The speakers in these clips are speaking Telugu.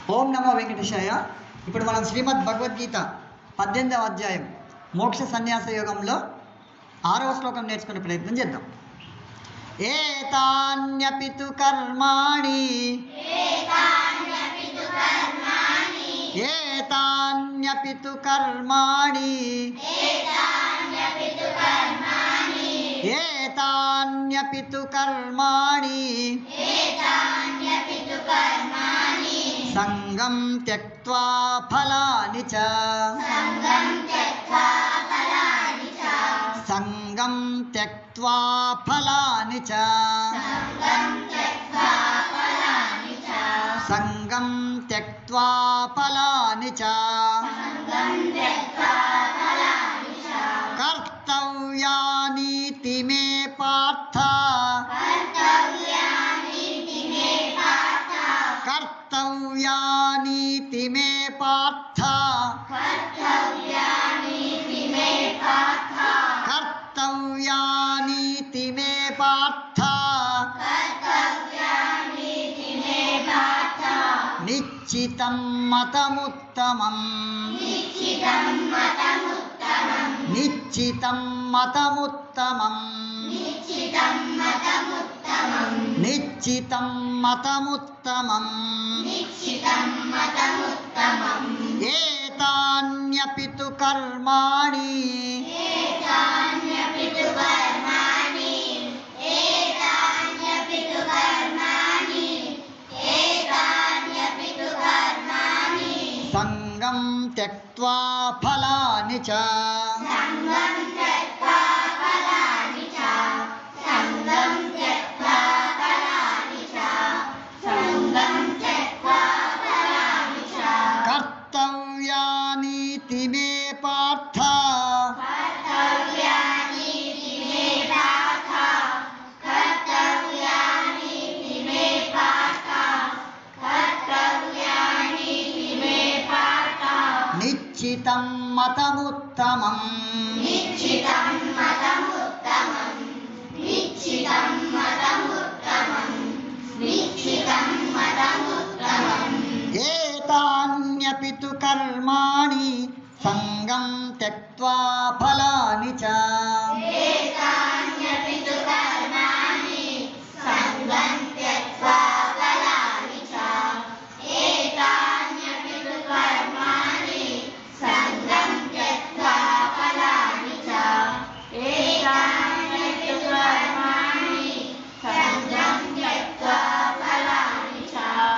ఓం నమో వెంకటేశాయ. ఇప్పుడు మనం శ్రీమద్ భగవద్గీత 18వ అధ్యాయం మోక్ష సన్యాస యోగంలో 6వ శ్లోకం నేర్చుకునే ప్రయత్నం చేద్దాం. ఏతాన్యపితు కర్మాణి ఏతాన్యపితు కర్మాణి ఏతాన్యపితు కర్మాణి సంగం త్యక్త్వా ఫలాని చ సంగం త్యక్త్వా ఫలాని చ సంగం త్యక్త్వా ఫలాని చ కర్తవ్యానీతి మే పార్థ కర్తవ్యానీతి మే పార్థ కర్తవ్యానీతి మే పార్థ నిశ్చితం మతముత్తమం నిశ్చితం మతముత్తమం నిశ్చితం మతముత్తమం ఏతాన్యపితు కర్మాణి సంగం త్యక్త్వా ఫలాని చ కర్తవ్యానీతి మే పార్థ నిశ్చితం మతముత్తమం ఏతాన్యపితు కర్మాణి సంగం త్యక్త్వా ఫలాని చ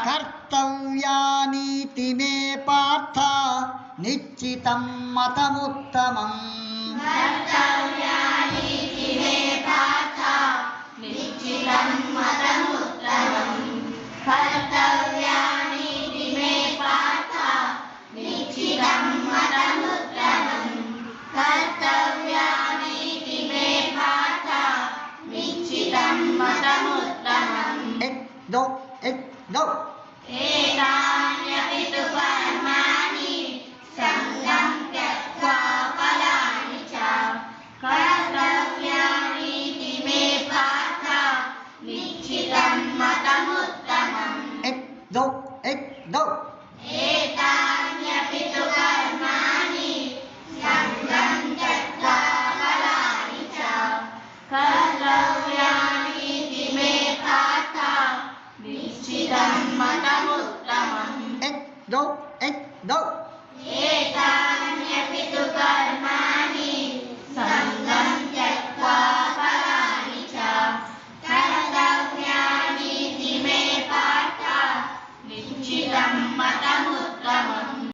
కర్తవ్యానీతి మే పార్థ నిశ్చితం మతముత్తమం ఎక్ దౌ ఎక్ దౌ ఎక్ దౌ ఎక్ దౌ ఎక్ దౌ ఎక్ దౌ